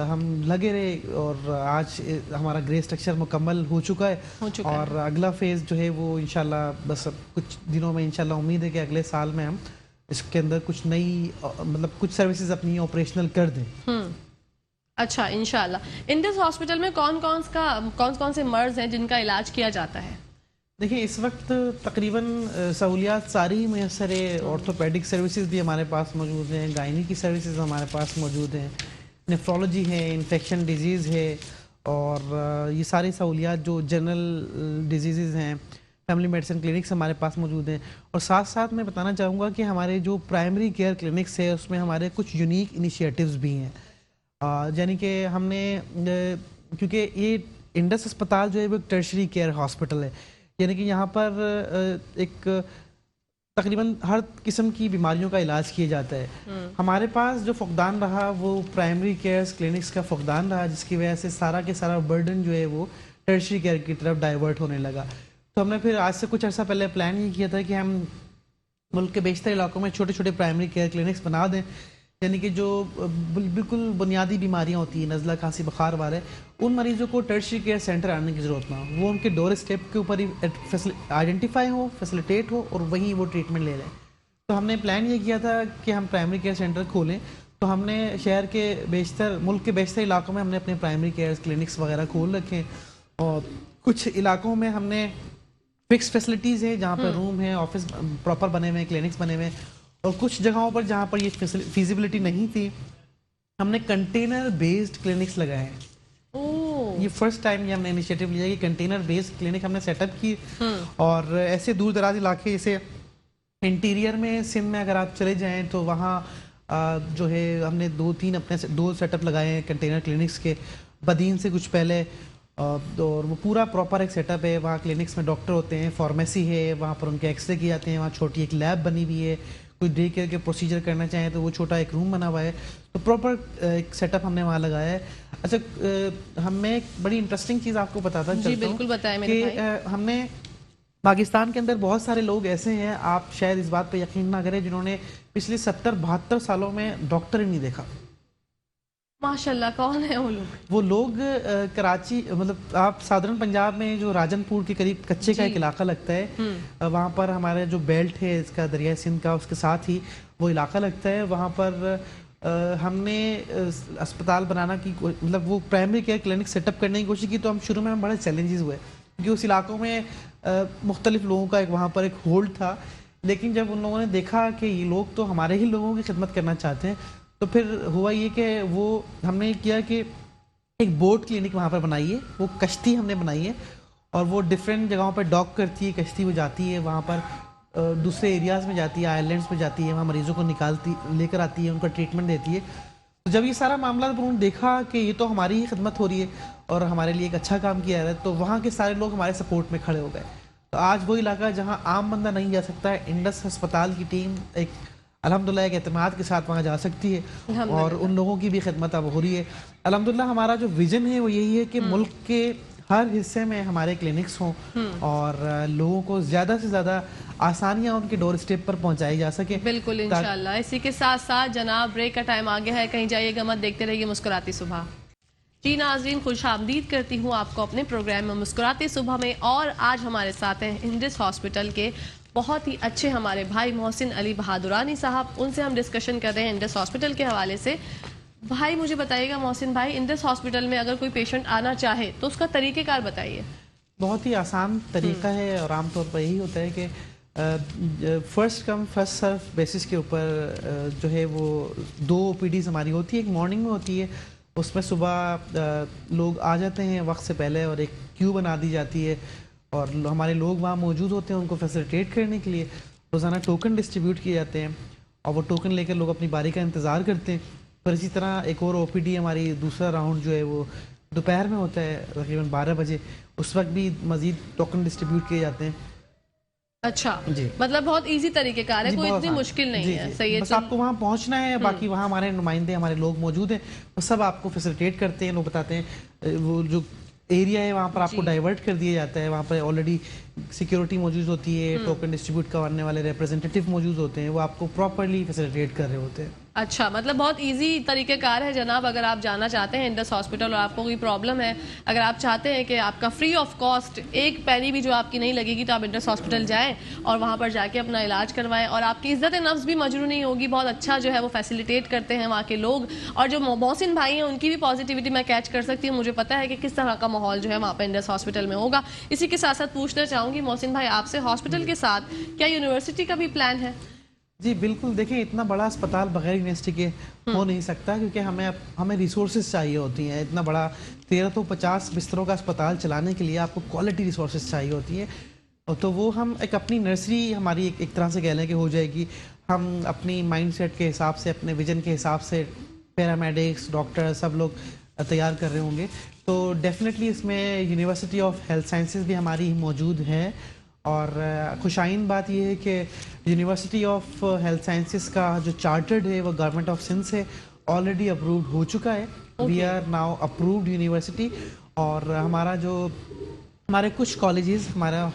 ہم لگے رہے اور آج ہمارا گرے اسٹرکچر مکمل ہو چکا ہے اور اگلا فیز جو ہے وہ انشاءاللہ بس کچھ دنوں میں انشاءاللہ امید ہے کہ اگلے سال میں ہم اس کے اندر کچھ نئی مطلب کچھ سروسز اپنی آپریشنل کر دیں. اچھا انشاءاللہ. انڈس ہاسپٹل میں کون سے مرض ہیں جن کا علاج کیا جاتا ہے؟ دیکھیں اس وقت تقریباً سہولیات ساری ہی میسر ہے. آرتھوپیڈک سروسز بھی ہمارے پاس موجود ہیں، گائنی کی سروسز ہمارے پاس موجود ہیں، نیفرولوجی ہے، انفیکشن ڈیزیز ہے اور یہ ساری سہولیات جو جنرل ڈیزیزز ہیں، فیملی میڈیسن کلینکس ہمارے پاس موجود ہیں. اور ساتھ ساتھ میں بتانا چاہوں گا کہ ہمارے جو پرائمری کیئر کلینکس ہے اس میں ہمارے کچھ یونیک انیشیٹیوز بھی ہیں. یعنی کہ ہم نے کیونکہ یہ انڈس اسپتال جو ہے وہ ٹرشری کیئر ہاسپٹل ہے، یعنی کہ یہاں پر ایک تقریباً ہر قسم کی بیماریوں کا علاج کیا جاتا ہے. ہمارے پاس جو فقدان رہا وہ پرائمری کیئر کلینکس کا فقدان رہا، جس کی وجہ سے سارا کے سارا برڈن جو ہے وہ ٹرشری کیئر کی طرف ڈائیورٹ ہونے لگا. تو ہم نے پھر آج سے کچھ عرصہ پہلے پلان یہ کیا تھا کہ ہم ملک کے بیشتر علاقوں میں چھوٹے چھوٹے پرائمری کیئر کلینکس بنا دیں، یعنی کہ جو بالکل بنیادی بیماریاں ہوتی ہیں، نزلہ، کھانسی، بخار والے، ان مریضوں کو ٹرشری کیئر سینٹر آنے کی ضرورت نہ ہو، وہ ان کے ڈور اسٹیپ کے اوپر ہی آئیڈینٹیفائی ہو، فیسیلیٹیٹ ہو اور وہیں وہ ٹریٹمنٹ لے لیں. تو ہم نے پلان یہ کیا تھا کہ ہم پرائمری کیئر سینٹر کھولیں. تو ہم نے شہر کے ملک کے بیشتر علاقوں میں ہم نے اپنے پرائمری کیئر کلینکس وغیرہ کھول رکھے اور کچھ علاقوں میں ہم نے فکس فیسلٹیز ہیں جہاں پر روم ہے، آفس پراپر بنے ہوئے ہیں، کلینکس بنے ہوئے ہیں، اور کچھ جگہوں پر جہاں پر یہ فیزیبلٹی نہیں تھی ہم نے کنٹینر بیسڈ کلینکس لگائے ہیں. یہ فرسٹ ٹائم یہ ہم نے انیشیٹو لیا کہ کنٹینر بیسڈ کلینک ہم نے سیٹ اپ کی. اور ایسے دور دراز علاقے جیسے انٹیریئر میں سندھ میں اگر آپ چلے جائیں تو وہاں جو ہے ہم نے دو سیٹ اپ لگائے ہیں کنٹینر کلینکس کے، بدین سے کچھ پہلے، اور وہ پورا پراپر ایک سیٹ اپ ہے. وہاں کلینکس میں ڈاکٹر ہوتے ہیں، فارمیسی ہے، وہاں پر ان کے ایکس رے کیے جاتے ہیں، وہاں چھوٹی ایک لیب بنی ہوئی ہے، کوئی ڈے کیئر کے پروسیجر کرنا چاہیں تو وہ چھوٹا ایک روم بنا ہوا ہے. تو پراپر ایک سیٹ اپ ہم نے وہاں لگایا ہے. اچھا ہمیں ایک بڑی انٹرسٹنگ چیز آپ کو بتاتا چلتا ہوں کہ ہم نے پاکستان کے اندر بہت سارے لوگ ایسے ہیں، آپ شاید اس بات پہ یقین نہ کریں، جنہوں نے پچھلے 70-72 سالوں میں ڈاکٹر ہی نہیں دیکھا. ماشاءاللہ. کون ہے وہ لوگ؟ وہ لوگ کراچی، مطلب آپ سادرن پنجاب میں جو راجن پور کے قریب کچے کا ایک علاقہ لگتا ہے، وہاں پر ہمارے جو بیلٹ ہے اس کا دریائے سندھ کا، اس کے ساتھ ہی وہ علاقہ لگتا ہے. وہاں پر ہم نے اسپتال بنانا کی، مطلب وہ primary care clinic set up کرنے کی کوشش کی. تو ہم شروع میں بڑے چیلنجز ہوئے کیونکہ اس علاقوں میں مختلف لوگوں کا وہاں پر ایک ہولڈ تھا. لیکن جب ان لوگوں نے دیکھا کہ یہ لوگ تو ہمارے ہی لوگوں کی خدمت کرنا چاہتے ہیں، تو پھر ہوا یہ کہ وہ ہم نے کیا کہ ایک بوٹ کلینک وہاں پر بنائی ہے. وہ کشتی ہم نے بنائی ہے اور وہ ڈفرینٹ جگہوں پر ڈاک کرتی ہے کشتی، وہ جاتی ہے وہاں پر دوسرے ایریاز میں جاتی ہے، آئلینڈس میں جاتی ہے، وہاں مریضوں کو لے کر آتی ہے، ان کا ٹریٹمنٹ دیتی ہے. تو جب یہ سارا معاملہ انہوں نے دیکھا کہ یہ تو ہماری ہی خدمت ہو رہی ہے اور ہمارے لیے ایک اچھا کام کیا ہے، تو وہاں کے سارے لوگ ہمارے سپورٹ میں کھڑے ہو گئے. تو آج وہ علاقہ جہاں عام بندہ نہیں جا سکتا ہے، انڈس ہسپتال کی ٹیم ایک الحمدللہ ایک اعتماد کے ساتھ وہاں جا سکتی ہے اور ان لوگوں کی بھی خدمت اب ہو رہی ہے. الحمدللہ ہمارا جو ویژن ہے وہ یہی ہے کہ ملک کے ہر حصے میں ہمارے کلینکس ہوں اور لوگوں کو زیادہ سے زیادہ آسانیاں ان کے ڈور اسٹیپ پر پہنچائی جا سکے. بالکل انشاءاللہ. اسی کے ساتھ ساتھ جناب بریک کا ٹائم آ گیا ہے، کہیں جائیے گا مت، دیکھتے رہیے مسکراتی صبح. جی ناظرین، خوش آمدید کرتی ہوں آپ کو اپنے پروگرام میں مسکراتی صبح میں. اور آج ہمارے ساتھ ہیں انڈس ہاسپٹل کے بہت ہی اچھے ہمارے بھائی محسن علی بہادرانی صاحب. ان سے ہم ڈسکشن کر رہے ہیں انڈس ہاسپٹل کے حوالے سے. بھائی مجھے بتائیے گا محسن بھائی، انڈس ہاسپٹل میں اگر کوئی پیشنٹ آنا چاہے تو اس کا طریقہ کار بتائیے. بہت ہی آسان طریقہ ہے اور عام طور پر یہی ہوتا ہے کہ first come first serve basis کے اوپر جو ہے وہ 2 OPDs ہماری ہوتی ہے. ایک مارننگ میں ہوتی ہے، اس میں صبح لوگ آ جاتے ہیں وقت سے پہلے اور ایک کیو بنا دی جاتی ہے اور ہمارے لوگ وہاں موجود ہوتے ہیں ان کو فیسیلیٹیٹ کرنے کے لیے. روزانہ ٹوکن ڈسٹریبیوٹ کیے جاتے ہیں اور وہ ٹوکن لے کر لوگ اپنی باری کا انتظار کرتے ہیں. پھر اسی طرح ایک اور OPD ہماری دوسرا راؤنڈ جو ہے وہ دوپہر میں ہوتا ہے تقریباً 12 بجے. اس وقت بھی مزید ٹوکن ڈسٹریبیوٹ کیے جاتے ہیں. اچھا جی، مطلب بہت ایزی طریقہ کار ہے، کوئی اتنی مشکل نہیں ہے. صحیح ہے، بس آپ کو وہاں پہنچنا ہے. باقی وہاں ہمارے نمائندے ہمارے لوگ موجود ہیں، وہ سب آپ کو فیسیلیٹیٹ کرتے ہیں. لوگ بتاتے ہیں وہ جو ایریا ہے وہاں پر آپ کو ڈائیورٹ کر دیا جاتا ہے. وہاں پر آلریڈی سیکیورٹی موجود ہوتی ہے، ٹوکن ڈسٹریبیوٹ کرنے والے ریپرزینٹیٹیو موجود ہوتے ہیں، وہ آپ کو پراپرلی فیسیلیٹیٹ کر رہے ہوتے ہیں. اچھا، مطلب بہت ایزی طریقہ کار ہے جناب. اگر آپ جانا چاہتے ہیں انڈس ہاسپٹل اور آپ کو کوئی پرابلم ہے، اگر آپ چاہتے ہیں کہ آپ کا فری آف کاسٹ ایک پینی بھی جو آپ کی نہیں لگے گی، تو آپ انڈس ہاسپٹل جائیں اور وہاں پر جا کے اپنا علاج کروائیں اور آپ کی عزت نفس بھی مجروح نہیں ہوگی. بہت اچھا جو ہے وہ فیسیلیٹیٹ کرتے ہیں وہاں کے لوگ. اور جو محسن بھائی ہیں ان کی بھی پازیٹیوٹی میں کیچ کر سکتی ہوں. مجھے پتا ہے کہ کس طرح کا ماحول جو ہے وہاں پہ انڈس ہاسپٹل میں ہوگا. اسی کے ساتھ ساتھ پوچھنا چاہوں گی محسن بھائی آپ سے، ہاسپٹل کے ساتھ کیا یونیورسٹی کا بھی پلان ہے؟ جی بالکل. دیکھیں اتنا بڑا اسپتال بغیر یونیورسٹی کے ہو نہیں سکتا، کیونکہ ہمیں ریسورسز چاہیے ہوتی ہیں. اتنا بڑا 1350 بستروں کا اسپتال چلانے کے لیے آپ کو کوالٹی ریسورسز چاہیے ہوتی ہیں. تو وہ ہم ایک اپنی نرسری ہماری ایک طرح سے کہہ لیں کہ ہو جائے گی. ہم اپنی مائنڈ سیٹ کے حساب سے، اپنے ویژن کے حساب سے پیرامیڈکس، ڈاکٹر سب لوگ تیار کر رہے ہوں گے. تو ڈیفینیٹلی اس میں یونیورسٹی آف ہیلتھ سائنسز بھی ہماری موجود ہے. اور خوشائن بات یہ ہے کہ یونیورسٹی آف ہیلتھ سائنسز کا جو چارٹرڈ ہے وہ گورنمنٹ آف سندھ سے آلریڈی اپرووڈ ہو چکا ہے. We are now approved university. اور ہمارے کچھ کالجز، ہمارا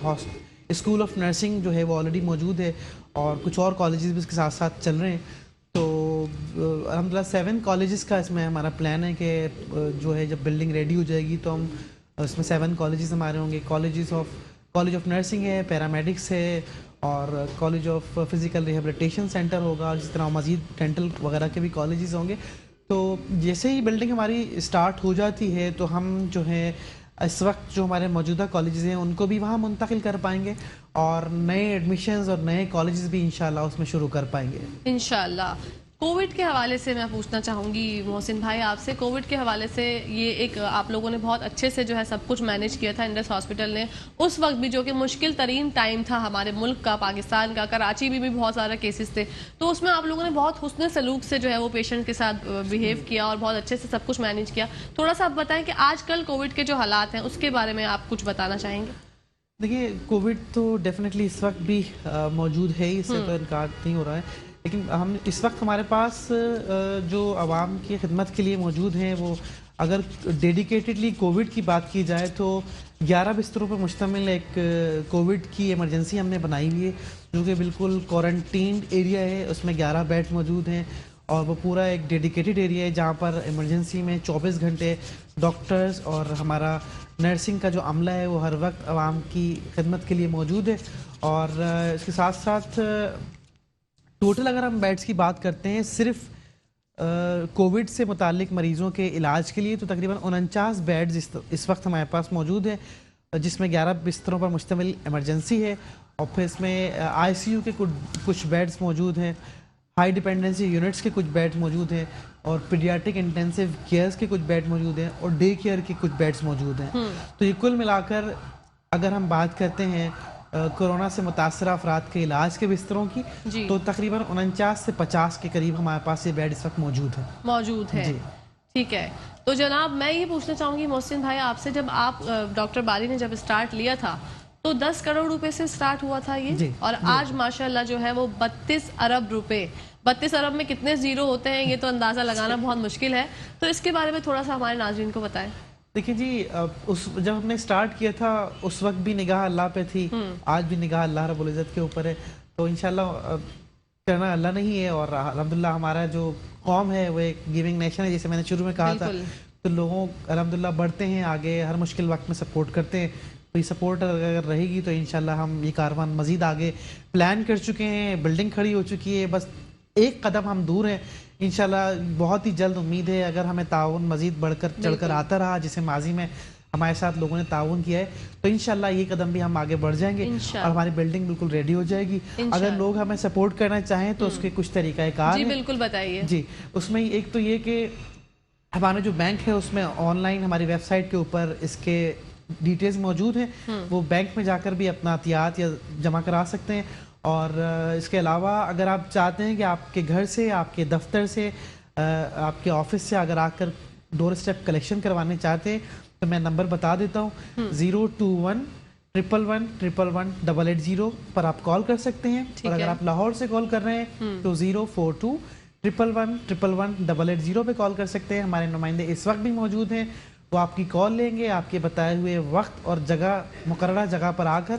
اسکول آف نرسنگ جو ہے وہ آلریڈی موجود ہے اور کچھ اور کالجز بھی اس کے ساتھ ساتھ چل رہے ہیں. تو الحمدللہ 7 کالجز کا اس میں ہمارا پلان ہے کہ جو ہے جب بلڈنگ ریڈی ہو جائے گی تو ہم اس میں 7 کالجز ہمارے ہوں گے. کالج آف نرسنگ ہے، پیرامیڈکس ہے اور college of physical rehabilitation centre ہوگا، اور جس طرح مزید ڈینٹل وغیرہ کے بھی کالجز ہوں گے. تو جیسے ہی بلڈنگ ہماری اسٹارٹ ہو جاتی ہے تو ہم جو ہے اس وقت جو ہمارے موجودہ کالجز ہیں ان کو بھی وہاں منتقل کر پائیں گے اور نئے ایڈمیشنز اور نئے کالجز بھی انشاءاللہ اس میں شروع کر پائیں گے انشاءاللہ. کووڈ کے حوالے سے میں پوچھنا چاہوں گی محسن بھائی آپ سے. کووڈ کے حوالے سے یہ ایک آپ لوگوں نے بہت اچھے سے جو ہے سب کچھ مینیج کیا تھا انڈس ہاسپٹل نے اس وقت بھی، جو کہ مشکل ترین ٹائم تھا ہمارے ملک کا، پاکستان کا. کراچی میں بھی بہت سارے کیسز تھے، تو اس میں آپ لوگوں نے بہت حسن سلوک سے جو ہے وہ پیشنٹ کے ساتھ بیہیو کیا اور بہت اچھے سے سب کچھ مینیج کیا. تھوڑا سا آپ بتائیں کہ آج کل کووڈ کے جو حالات ہیں اس کے بارے میں آپ کچھ بتانا چاہیں گے؟ دیکھیے کووڈ تو ڈیفینیٹلی اس وقت بھی موجود ہے، اس سے تو انکار نہیں ہو رہا ہے. لیکن ہم اس وقت ہمارے پاس جو عوام کی خدمت کے لیے موجود ہیں وہ اگر ڈیڈیکیٹڈلی کووڈ کی بات کی جائے تو 11 بستروں پر مشتمل ایک کووڈ کی ایمرجنسی ہم نے بنائی ہوئی ہے، جو کہ بالکل کوارنٹینڈ ایریا ہے. اس میں 11 بیڈ موجود ہیں اور وہ پورا ایک ڈیڈیکیٹڈ ایریا ہے جہاں پر ایمرجنسی میں 24 گھنٹے ڈاکٹرز اور ہمارا نرسنگ کا جو عملہ ہے وہ ہر وقت عوام کی خدمت کے لیے موجود ہے. اور اس کے ساتھ ساتھ ٹوٹل اگر ہم بیڈز کی بات کرتے ہیں صرف کووڈ سے متعلق مریضوں کے علاج کے لیے تو تقریباً 49 بیڈز اس وقت ہمارے پاس موجود ہیں، جس میں 11 بستروں پر مشتمل ایمرجنسی ہے اور پھر اس میں ICU کے کچھ بیڈز موجود ہیں، ہائی ڈیپینڈنسی یونٹس کے کچھ بیڈ موجود ہیں اور پیڈیاٹرک انٹینسیو کیئرز کے کچھ بیڈ موجود ہیں اور ڈے کیئر کے کچھ بیڈز موجود ہیں. تو یہ کل ملا کر اگر ہم بات کرتے ہیں کورونا سے متاثرہ افراد کے علاج کے بستروں کی. تو تقریباً 49 سے 50 کے قریب ہمارے پاس یہ بیڈ اس وقت موجود ہے. ٹھیک ہے. تو جناب میں یہ پوچھنا چاہوں گی محسن بھائی آپ سے, جب آپ ڈاکٹر باری نے جب اسٹارٹ لیا تھا تو 10 کروڑ روپے سے اسٹارٹ ہوا تھا یہ, اور آج ماشاءاللہ جو ہے وہ 32 ارب روپے. 32 ارب میں کتنے زیرو ہوتے ہیں یہ تو اندازہ لگانا بہت مشکل ہے, تو اس کے بارے میں تھوڑا سا ہمارے ناظرین کو بتائیں. دیکھیں جی, جب ہم نے اسٹارٹ کیا تھا اس وقت بھی نگاہ اللہ پہ تھی, آج بھی نگاہ اللہ رب العزت کے اوپر ہے. تو انشاءاللہ کرنا اللہ نہیں ہے, اور الحمدللہ ہمارا جو قوم ہے وہ ایک گیونگ نیشن ہے, جیسے میں نے شروع میں کہا تھا. تو لوگوں الحمدللہ بڑھتے ہیں آگے, ہر مشکل وقت میں سپورٹ کرتے ہیں. تو یہ سپورٹ اگر رہے گی تو انشاءاللہ ہم یہ کاروان مزید آگے پلان کر چکے ہیں, بلڈنگ کھڑی ہو چکی ہے, بس ایک قدم ہم دور ہیں. انشاءاللہ بہت ہی جلد امید ہے اگر ہمیں تعاون مزید بڑھ کر چڑھ کر آتا رہا, جسے ماضی میں ہمارے ساتھ لوگوں نے تعاون کیا ہے, تو انشاءاللہ یہ قدم بھی ہم آگے بڑھ جائیں گے اور ہماری بلڈنگ بالکل ریڈی ہو جائے گی. اگر لوگ ہمیں سپورٹ کرنا چاہیں تو اس کے کچھ طریقہ کار ہیں. جی بالکل بتائیے. جی, اس میں ایک تو یہ کہ ہمارا جو بینک ہے اس میں آن لائن ہماری ویب سائٹ کے اوپر اس کے ڈیٹیلز موجود ہیں, وہ بینک میں جا کر بھی اپنا عطیات یا جمع کرا سکتے ہیں. اور اس کے علاوہ اگر آپ چاہتے ہیں کہ آپ کے گھر سے, آپ کے دفتر سے, آپ کے آفس سے اگر آ کر ڈور اسٹیپ کلیکشن کروانے چاہتے ہیں تو میں نمبر بتا دیتا ہوں. 021-111-111-880 پر آپ کال کر سکتے ہیں. اور اگر آپ لاہور سے کال کر رہے ہیں تو 042-111-111-880 پہ کال کر سکتے ہیں. ہمارے نمائندے اس وقت بھی موجود ہیں, وہ آپ کی کال لیں گے, آپ کے بتائے ہوئے وقت اور جگہ, مقررہ جگہ پر آ کر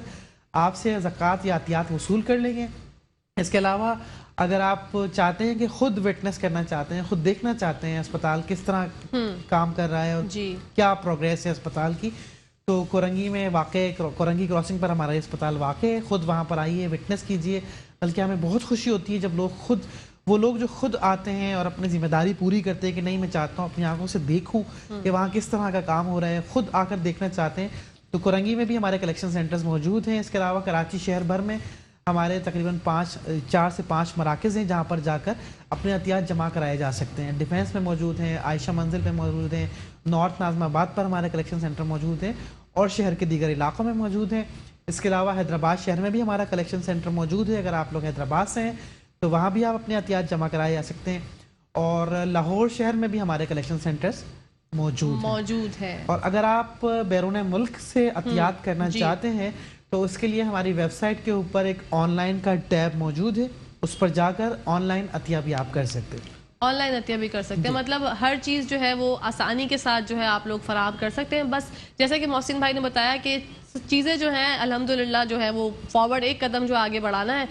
آپ سے زکوٰۃ یا عطیات وصول کر لیں گے. اس کے علاوہ اگر آپ چاہتے ہیں کہ خود وٹنس کرنا چاہتے ہیں, خود دیکھنا چاہتے ہیں اسپتال کس طرح کام کر رہا ہے اور کیا پروگریس ہے اسپتال کی, تو کورنگی میں واقع, کورنگی کراسنگ پر ہمارا اسپتال واقع ہے. خود وہاں پر آئیے, وٹنس کیجئے. بلکہ ہمیں بہت خوشی ہوتی ہے جب لوگ وہ لوگ جو خود آتے ہیں اور اپنی ذمہ داری پوری کرتے ہیں کہ نہیں میں چاہتا ہوں اپنی آنکھوں سے دیکھوں کہ وہاں کس طرح کا کام ہو رہا ہے, خود آ کر دیکھنا چاہتے ہیں. تو کورنگی میں بھی ہمارے کلیکشن سینٹرز موجود ہیں. اس کے علاوہ کراچی شہر بھر میں ہمارے تقریباً 4 سے 5 مراکز ہیں جہاں پر جا کر اپنے عطیات جمع کرائے جا سکتے ہیں. ڈیفینس میں موجود ہیں, عائشہ منزل پہ موجود ہیں, نارتھ ناظم آباد پر ہمارے کلیکشن سینٹر موجود ہیں اور شہر کے دیگر علاقوں میں موجود ہیں. اس کے علاوہ حیدرآباد شہر میں بھی ہمارا کلیکشن سینٹر موجود ہے. اگر آپ لوگ حیدرآباد سے ہیں تو وہاں بھی آپ اپنے عطیات جمع کرائے جا سکتے ہیں. اور لاہور شہر میں بھی ہمارے کلیکشن سینٹرز موجود ہے. اور اگر آپ بیرون ملک سے عطیات کرنا چاہتے ہیں تو اس کے لیے ہماری ویب سائٹ کے اوپر ایک آن لائن کا ٹیب موجود ہے, اس پر جا کر آن لائن عطیہ بھی آپ کر سکتے ہیں. آن لائن عطیہ بھی کر سکتے ہیں, مطلب ہر چیز جو ہے وہ آسانی کے ساتھ جو ہے آپ لوگ فراہم کر سکتے ہیں. بس جیسا کہ محسن بھائی نے بتایا کہ چیزیں جو ہیں الحمدللہ جو ہے وہ فارورڈ ایک قدم جو آگے بڑھانا ہے.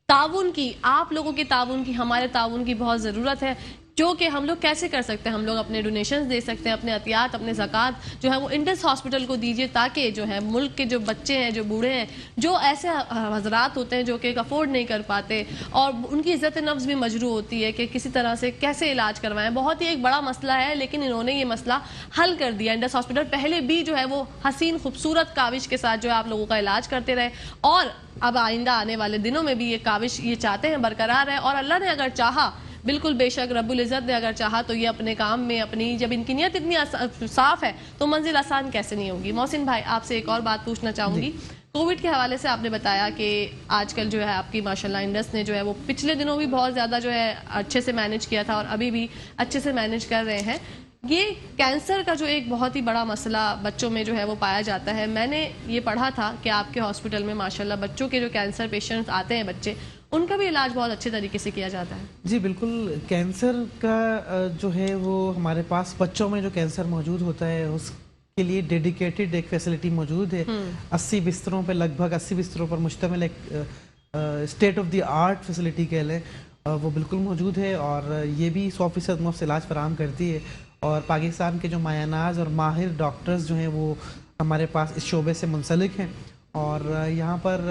تعاون کی, آپ لوگوں کے تعاون کی, ہمارے تعاون کی بہت ضرورت ہے, جو کہ ہم لوگ کیسے کر سکتے ہیں. ہم لوگ اپنے ڈونیشنز دے سکتے ہیں, اپنے عطیات, اپنے زکوٰۃ جو ہے وہ انڈس ہاسپٹل کو دیجیے, تاکہ جو ہے ملک کے جو بچے ہیں, جو بوڑھے ہیں, جو ایسے حضرات ہوتے ہیں جو کہ افورڈ نہیں کر پاتے اور ان کی عزت نفس بھی مجروح ہوتی ہے کہ کسی طرح سے کیسے علاج کروائیں. بہت ہی ایک بڑا مسئلہ ہے, لیکن انہوں نے یہ مسئلہ حل کر دیا. انڈس ہاسپٹل پہلے بھی جو ہے وہ حسین خوبصورت کاوش کے ساتھ جو ہے آپ لوگوں کا علاج کرتے رہے, اور اب آئندہ آنے والے دنوں میں بھی یہ کاوش یہ چاہتے ہیں برقرار ہے. اور اللہ نے اگر چاہا, بالکل بے شک رب العزت نے اگر چاہا تو یہ اپنے کام میں اپنی, جب ان کی نیت اتنی صاف ہے تو منزل آسان کیسے نہیں ہوگی. محسن بھائی آپ سے ایک اور بات پوچھنا چاہوں گی. کووڈ کے حوالے سے آپ نے بتایا کہ آج کل جو ہے آپ کی ماشاءاللہ انڈس نے جو ہے وہ پچھلے دنوں بھی بہت زیادہ جو ہے اچھے سے مینج کیا تھا اور ابھی بھی اچھے سے مینج کر رہے ہیں. یہ کینسر کا جو ایک بہت ہی بڑا مسئلہ بچوں میں جو ہے وہ پایا جاتا ہے. میں نے یہ پڑھا تھا کہ آپ کے ہاسپٹل میں ماشاءاللہ بچوں کے جو کینسر پیشنٹس آتے ہیں, بچے, ان کا بھی علاج بہت اچھے طریقے سے کیا جاتا ہے. جی بالکل, کینسر کا جو ہے وہ ہمارے پاس بچوں میں جو کینسر موجود ہوتا ہے اس کے لیے ڈیڈیکیٹڈ ایک فیسلٹی موجود ہے. 80 بستروں پہ, لگ بھگ 80 بستروں پر مشتمل ایک state of the art facility کہہ لیں, وہ بالکل موجود ہے. اور یہ بھی 100% مفت علاج فراہم کرتی ہے. اور پاکستان کے جو مایہ ناز اور ماہر ڈاکٹرز جو ہیں وہ ہمارے پاس اس شعبے سے منسلک ہیں, اور یہاں پر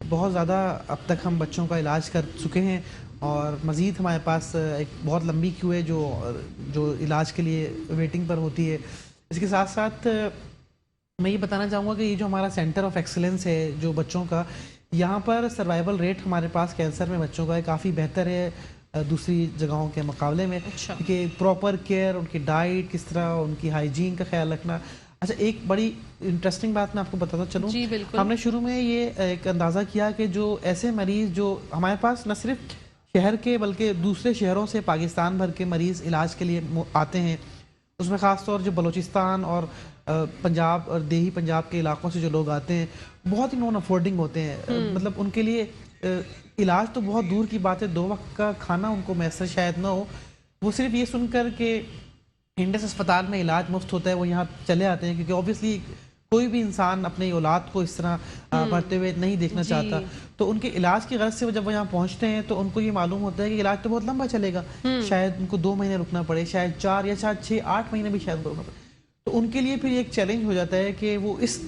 بہت زیادہ اب تک ہم بچوں کا علاج کر چکے ہیں, اور مزید ہمارے پاس ایک بہت لمبی کیو ہے جو علاج کے لیے ویٹنگ پر ہوتی ہے. اس کے ساتھ ساتھ میں یہ بتانا چاہوں گا کہ یہ جو ہمارا سینٹر آف ایکسلنس ہے جو بچوں کا, یہاں پر سروائیول ریٹ ہمارے پاس کینسر میں بچوں کا کافی بہتر ہے دوسری جگہوں کے مقابلے میں. کہ پراپر کیئر, ان کی ڈائٹ کس طرح, ان کی ہائیجین کا خیال رکھنا, اچھا ایک بڑی انٹرسٹنگ بات میں آپ کو بتاتا چلوں. جی بالکل. ہم نے شروع میں یہ ایک اندازہ کیا کہ جو ایسے مریض جو ہمارے پاس نہ صرف شہر کے بلکہ دوسرے شہروں سے پاکستان بھر کے مریض علاج کے لیے آتے ہیں، اس میں خاص طور جو بلوچستان اور پنجاب اور دیہی پنجاب کے علاقوں سے جو لوگ آتے ہیں بہت ہی نان افورڈنگ ہوتے ہیں. مطلب ان کے لیے علاج تو بہت دور کی بات ہے، 2 وقت کا کھانا ان کو میسر شاید نہ ہو. وہ صرف یہ سن کر کہ انڈس اسپتال میں علاج مفت ہوتا ہے وہ یہاں چلے آتے ہیں، کیونکہ اوبیسلی کوئی بھی انسان اپنی اولاد کو اس طرح مرتے ہوئے نہیں دیکھنا چاہتا. تو ان کے علاج کی غرض سے جب وہ یہاں پہنچتے ہیں تو ان کو یہ معلوم ہوتا ہے کہ علاج تو بہت لمبا چلے گا، شاید ان کو 2 مہینے رکنا پڑے، شاید 4 یا شاید 6-8 مہینے بھی شاید رکنا پڑے. تو ان کے لیے پھر ایک چیلنج ہو جاتا ہے کہ وہ اس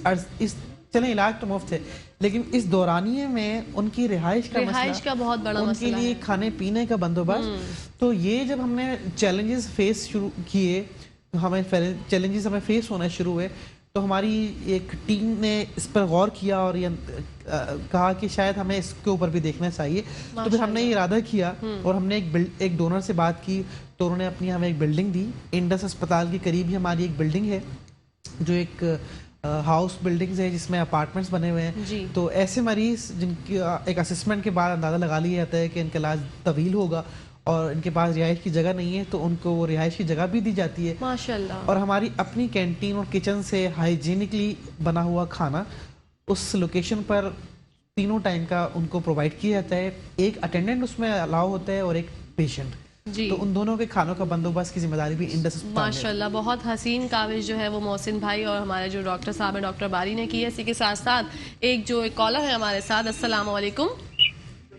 چلیں علاج تو مفت ہے لیکن اس دورانیے میں ان کی رہائش کا مسئلہ، بہت بڑا ان کے لیے کھانے پینے کا بندوبست. تو یہ جب ہم نے چیلنجز فیس شروع کیے، ہمیں چیلنجز ہمیں فیس ہونا شروع ہوئے، تو ہماری ایک ٹیم نے اس پر غور کیا اور یہ کہا کہ شاید ہمیں اس کے اوپر بھی دیکھنا چاہیے. تو پھر ہم نے یہ ارادہ کیا اور ہم نے ایک ڈونر سے بات کی تو انہوں نے اپنی ہمیں ایک بلڈنگ دی. انڈس اسپتال کے قریب ہی ہماری ایک بلڈنگ ہے جو ایک ہاؤس بلڈنگز ہے جس میں اپارٹمنٹس بنے ہوئے ہیں. تو ایسے مریض جن کی ایک اسسمنٹ کے بعد اندازہ لگا لیا جاتا ہے کہ ان کا علاج طویل ہوگا اور ان کے پاس رہائش کی جگہ نہیں ہے تو ان کو وہ رہائش کی جگہ بھی دی جاتی ہے ماشاءاللہ. اور ہماری اپنی کینٹین اور کچن سے ہائیجینکلی بنا ہوا کھانا اس لوکیشن پر 3 ٹائم کا ان کو پرووائڈ کیا جاتا ہے. ایک اٹینڈنٹ اس میں الاؤ ہوتا ہے اور ایک پیشنٹ. تو ان دونوں کے کھانوں کا بندوبست کی ذمہ داری بھی انڈس اسپتال ماشاءاللہ. بہت حسین کاوش جو ہے وہ محسن بھائی اور ہمارے جو ڈاکٹر صاحب ہیں ڈاکٹر باری نے کی ہے. اسی کے ساتھ ساتھ ایک کالر ہے ہمارے ساتھ. السلام علیکم.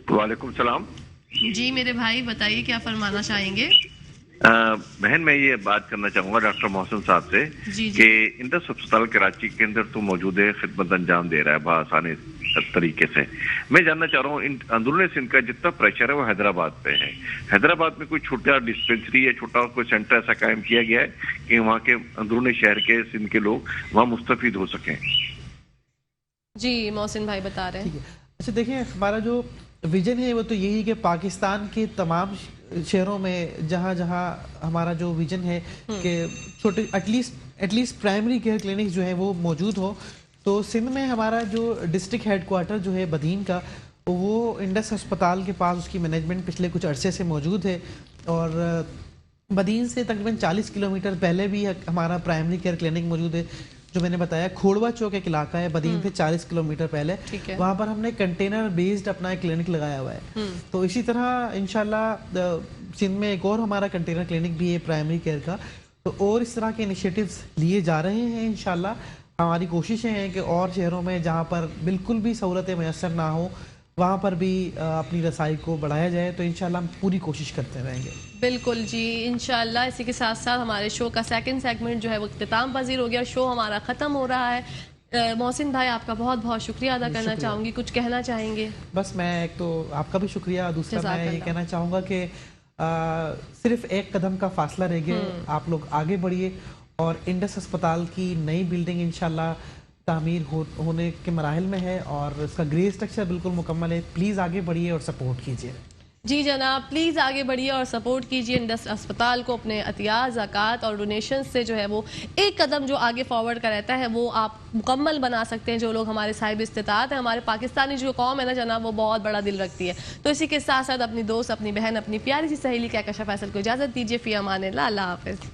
وعلیکم السلام. جی میرے بھائی بتائیے کیا فرمانا چاہیں گے؟ بہن میں یہ بات کرنا چاہوں گا ڈاکٹر محسن صاحب سے کہ انڈس اسپتال کراچی کے اندر تو موجود ہے، خدمت انجام دے رہا ہے بآسانی طریقے سے. میں جاننا چاہ رہا ہوں اندرون سندھ کا جتنا پریشر ہے وہ حیدرآباد پہ ہے. حیدرآباد میں کوئی چھوٹا ڈسپینسری یا چھوٹا کوئی سینٹر ایسا قائم کیا گیا ہے کہ وہاں کے اندرون شہر کے سندھ کے لوگ وہاں مستفید ہو سکیں؟ جی محسن بھائی بتا رہے ہیں. اچھا دیکھیں ہمارا جو ویژن ہے وہ تو یہی کہ پاکستان کے تمام شہروں میں جہاں جہاں ہمارا جو ویژن ہے کہ چھوٹے at least primary care clinic جو ہے وہ موجود ہو. تو سندھ میں ہمارا جو ڈسٹرکٹ ہیڈ کوارٹر جو ہے بدین کا وہ انڈس اسپتال کے پاس اس کی مینجمنٹ پچھلے کچھ عرصے سے موجود ہے اور بدین سے تقریباً 40 کلومیٹر پہلے بھی ہمارا پرائمری کیئر کلینک موجود ہے جو میں نے بتایا. کھوڑوا چوک ایک علاقہ ہے بدین سے 40 کلومیٹر پہلے، وہاں پر ہم نے کنٹینر بیسڈ اپنا ایک کلینک لگایا ہوا ہے. تو اسی طرح انشاءاللہ سندھ میں ایک اور ہمارا کنٹینر کلینک بھی ہے پرائمری کیئر کا. تو اور اس طرح کے انیشیٹوز لیے جا رہے ہیں. انشاءاللہ ہماری کوششیں ہیں کہ اور شہروں میں جہاں پر بالکل بھی سہولتیں میسر نہ ہوں وہاں پر بھی اپنی رسائی کو بڑھایا جائے. تو انشاءاللہ ہم پوری کوشش کرتے رہیں گے. بالکل جی انشاءاللہ. اسی کے ساتھ ساتھ ہمارے شو کا سیکنڈ سیگمنٹ جو ہے وہ اختتام پذیر ہو گیا، شو ہمارا ختم ہو رہا ہے. محسن بھائی آپ کا بہت بہت شکریہ ادا کرنا چاہوں گی. کچھ کہنا چاہیں گے؟ بس میں ایک تو آپ کا بھی شکریہ، دوسرا میں یہ کہنا چاہوں گا کہ صرف ایک قدم کا فاصلہ رہ گیا. آپ لوگ آگے بڑھیے اور انڈس اسپتال کی نئی بلڈنگ انشاءاللہ تعمیر ہونے کے مراحل میں ہے اور اس کا گرے اسٹرکچر بالکل مکمل ہے. پلیز آگے بڑھیے اور سپورٹ کیجیے. جی جناب پلیز آگے بڑھیے اور سپورٹ کیجیے انڈس اسپتال کو. اپنے عطیات زکوٰۃ اور ڈونیشن سے جو ہے وہ ایک قدم جو آگے فارورڈ کا رہتا ہے وہ آپ مکمل بنا سکتے ہیں. جو لوگ ہمارے صاحب استطاعت ہیں، ہمارے پاکستانی جو قوم ہے نا جناب، وہ بہت بڑا دل رکھتی ہے. تو اسی کے ساتھ ساتھ اپنی دوست، اپنی بہن، اپنی پیاری سی سہیلی کہکشاں فیصل کو اجازت دیجیے. فی امان اللہ. اللہ حافظ.